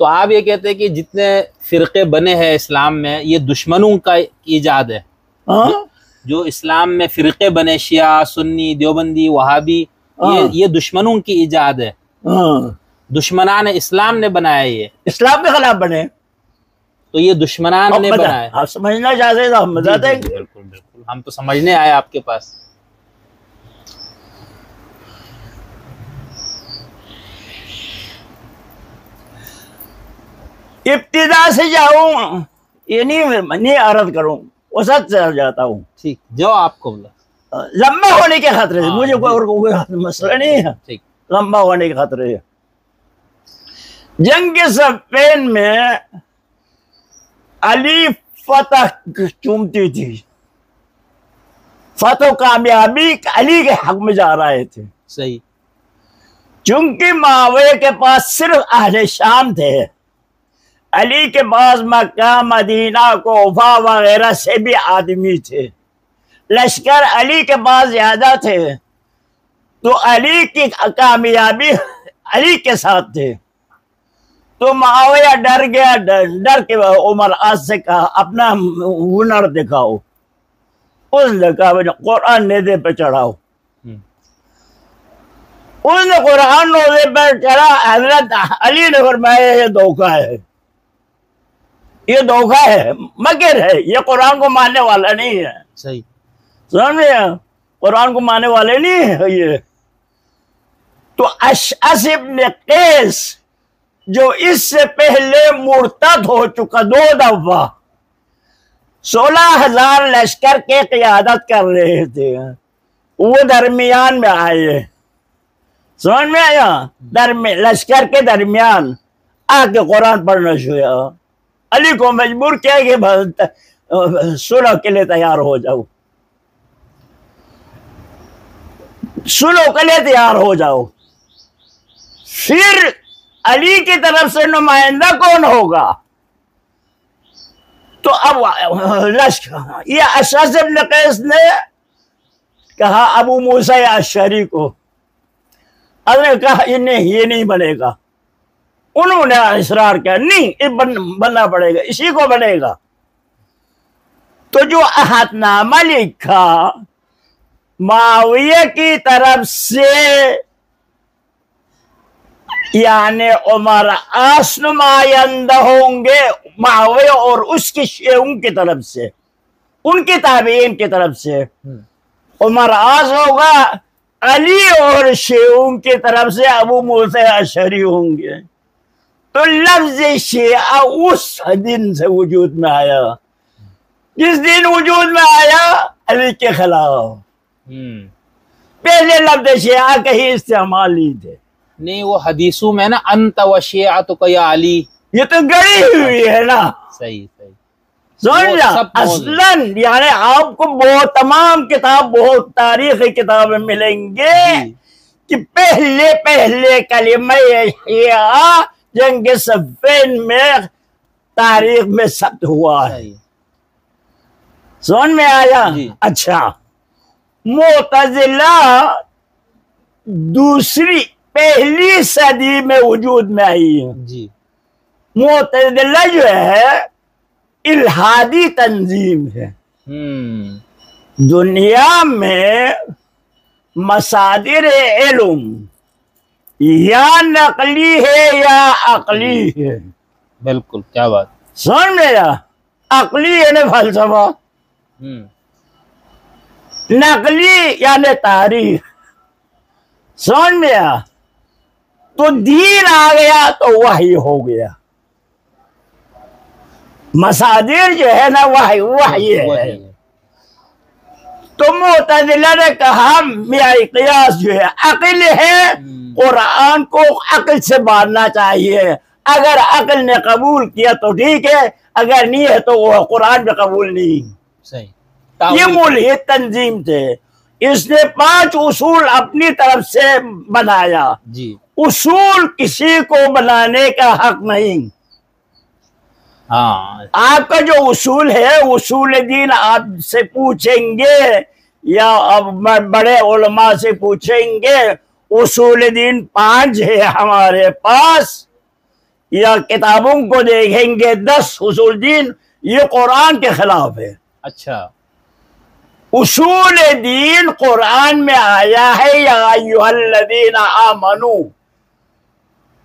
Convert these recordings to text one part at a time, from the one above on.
तो आप ये कहते हैं कि जितने फिरके बने हैं इस्लाम में ये दुश्मनों का ईजाद है? हाँ? जो इस्लाम में फिरके बने, शिया, सुन्नी, देवबंदी, वहाबी, ये दुश्मनों की ईजाद है। हाँ। दुश्मनान इस्लाम ने बनाया, ये इस्लाम के खिलाफ बने, तो ये दुश्मनान ने बनाया। आप समझना चाहते हैं तो हम बताते हैं। बिल्कुल बिल्कुल, हम तो समझने आए आपके पास। इब्तिदा से जाऊं, ये नहीं अर्ज करूं, वसत से जाता हूँ। ठीक, जो आपको बोला। लंबा होने के खतरे से, मुझे कोई मसला नहीं है। ठीक, लंबा होने के खतरे है। जंग सफ़ीन में अली फतह चूमती थी, फतह कामयाबी अली के हक में जा रहे थे। सही। चूंकि माविया के पास सिर्फ अहले शाम थे, अली के पास मक्का, मदीना, कोफा वगैरह से भी आदमी थे, लश्कर अली के पास ज्यादा थे, तो अली की कामयाबी अली के साथ थे। तो मुआविया डर गया, डर के उमर आज से कहा अपना हुनर दिखाओ। उसने कहा कुरान नेज़े पे चढ़ाओ। उसने कुरान नेज़े पे चढ़ा। हजरत अली ने फरमाया ये धोखा है, ये धोखा है, मगर है, ये कुरान को मानने वाला नहीं है। सही। समझ में, कुरान को मानने वाले नहीं है ये। तो अशअस इब्न कैस जो इससे पहले मुर्तद हो चुका 2 दफा, 16,000 लश्कर के क़ियादत कर रहे थे, वो दरमियान में आए। समझ में आया? लश्कर के दरमियान आके कुरान पढ़ना शुरू। अली को मजबूर किया कि सुलह के लिए तैयार हो जाओ, सुलह के लिए तैयार हो जाओ। फिर अली की तरफ से नुमाइंदा कौन होगा? तो अब लश्कर, ये अशअस इब्न कैस ने कहा अबू मूसा अशअरी को, अरे कहा ये नहीं बनेगा। उन्होंने इसरार किया नहीं बनना पड़ेगा, इसी को बनेगा। तो जो अहदनामा लिखा मुआविया की तरफ से, यानी उमर आस नुमाइंदा होंगे मुआविया और उसकी शेउं की तरफ से, उनके ताबीन की तरफ से उमर आस होगा, अली और शेउं की तरफ से अबू मूसा अशअरी होंगे। तो लफ्ज शिया उस दिन से वजूद में आया, जिस दिन वजूद में आया अली के खिलाफ। पहले लफ्ज शिया कहीं इस्तेमाल नहीं थे। नहीं, वो हदीसों में ना अंत व शिअतुका या अली, ये तो गड़ी हुई है ना। सही सही। समझ असलन, यानी आपको बहुत तमाम किताब, बहुत तारीखी किताबें मिलेंगे कि पहले पहले कलिमा शिया जंग सफ़ीन में तारीख में सब्त हुआ है। समझ में आया? अच्छा, मुअतज़िला पहली सदी में वजूद में आई है जी। मुअतज़िला जो है इल्हादी तंजीम है। दुनिया में मसादिर इल्म या नकली है या अकली है। बिल्कुल, क्या बात। समझ में आया? अकली यानी फलसफा, नकली यानी तारीख। समझ में आया? तो दीन आ गया तो वही हो गया। मसादिर जो है ना वही है। तो मुअतज़िला ने कहा मियां क़ियास जो है अक़ल है, कुरान को अक़ल से मानना चाहिए। अगर अक़ल ने कबूल किया तो ठीक है, अगर नहीं है तो वो कुरान में कबूल नहीं। सही। ये मुल्हिद तंजीम थे। इसने 5 उसूल अपनी तरफ से बनाया जी। उसूल किसी को बनाने का हक नहीं। हाँ, आपका जो उसूल है, उसूल दीन आपसे पूछेंगे या अब बड़े उलमा से पूछेंगे। उसूल दीन 5 है हमारे पास। या किताबों को देखेंगे 10 उसूल दीन, ये कुरान के खिलाफ है। अच्छा, उसूल दीन कुरान में आया है, या अय्युहल्लज़ीना आमनू,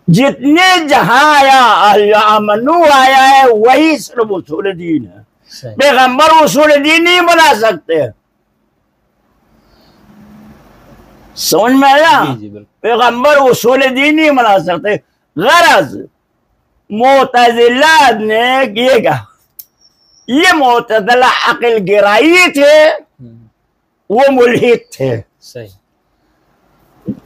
जितने जहां आया आमनू आया है वही सिर्फ उसूल दीन है। सही। पैगंबर उसूल दीन नहीं बना सकते। समझ में आया? जी जी बिल्कुल। पैगंबर उसूल दीन नहीं बना सकते। गरज मुअतज़िला ने ये कहा, ये मुअतज़िला अक्ल गिराई थे, वो मुल्हिद थे। सही।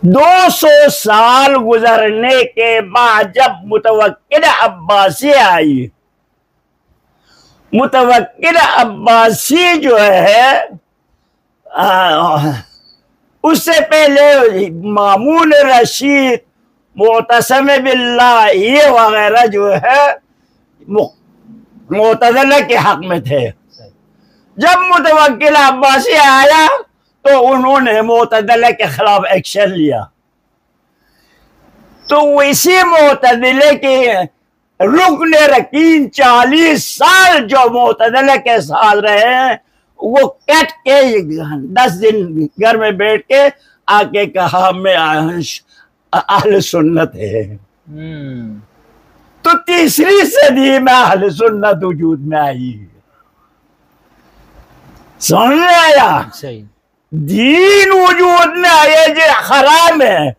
200 साल गुजरने के बाद जब मुतवक्किल अब्बासी आई, मुतवक्किल अब्बासी जो है उससे पहले मामून रशीद, मुअतसम बिल्लाह, ये वगैरह जो है मुअतज़िला के हक में थे। जब मुतवक्किल अब्बासी आया तो उन्होंने मुअतज़िला के खिलाफ एक्शन लिया। तो इसी मुअतज़िले के रुकन रकीन 40 साल जो मुअतज़िला के साथ रहे हैं, वो कट के 10 दिन घर में बैठ के आके कहा मैं अहले सुन्नत है। तो तीसरी सदी में अहले सुन्नत वजूद में आई। समझ में आया? सही। दीन वजूद में आया जो हराम है।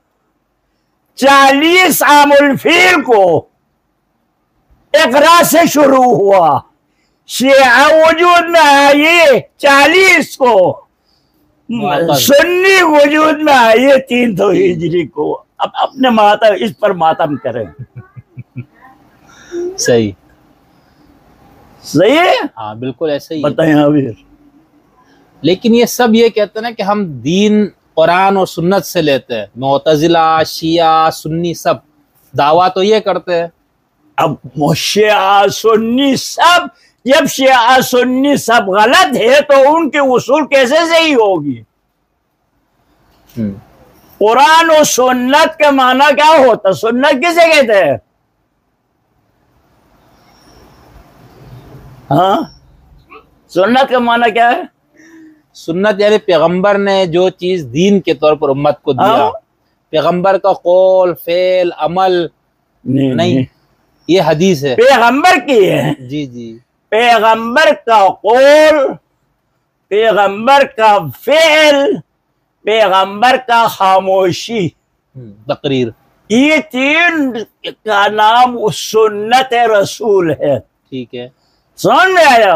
40 आमुल फील को इकरा से शुरू हुआ, शिया वजूद में आई 40 को, सुन्नी वजूद में आई 300 हिजरी को। अब अपने मातम इस पर मातम करें। सही। सही है? हाँ बिल्कुल ऐसे ही बताएं अभी। लेकिन ये सब ये कहते हैं ना कि हम दीन कुरान और सुन्नत से लेते हैं। मुअतज़िला, शिया, सुन्नी सब दावा तो ये करते हैं। अब शिया सुन्नी सब, जब शिया सुन्नी सब गलत है तो उनके उसूल कैसे सही होगी? कुरान और सुन्नत का माना क्या होता? सुन्नत किसे कहते हैं? हाँ, सुन्नत का माना क्या है? सुन्नत यानी पैगंबर ने जो चीज दीन के तौर पर उम्मत को दिया। हाँ? पैगंबर का कौल, फेल, अमल नहीं, ये हदीस है। पैगंबर की है। जी जी। पैगंबर का कौल, पैगंबर का फेल, पैगंबर का खामोशी, तकरीर, ये 3 का नाम सुन्नत रसूल है। ठीक है। समझ में आया?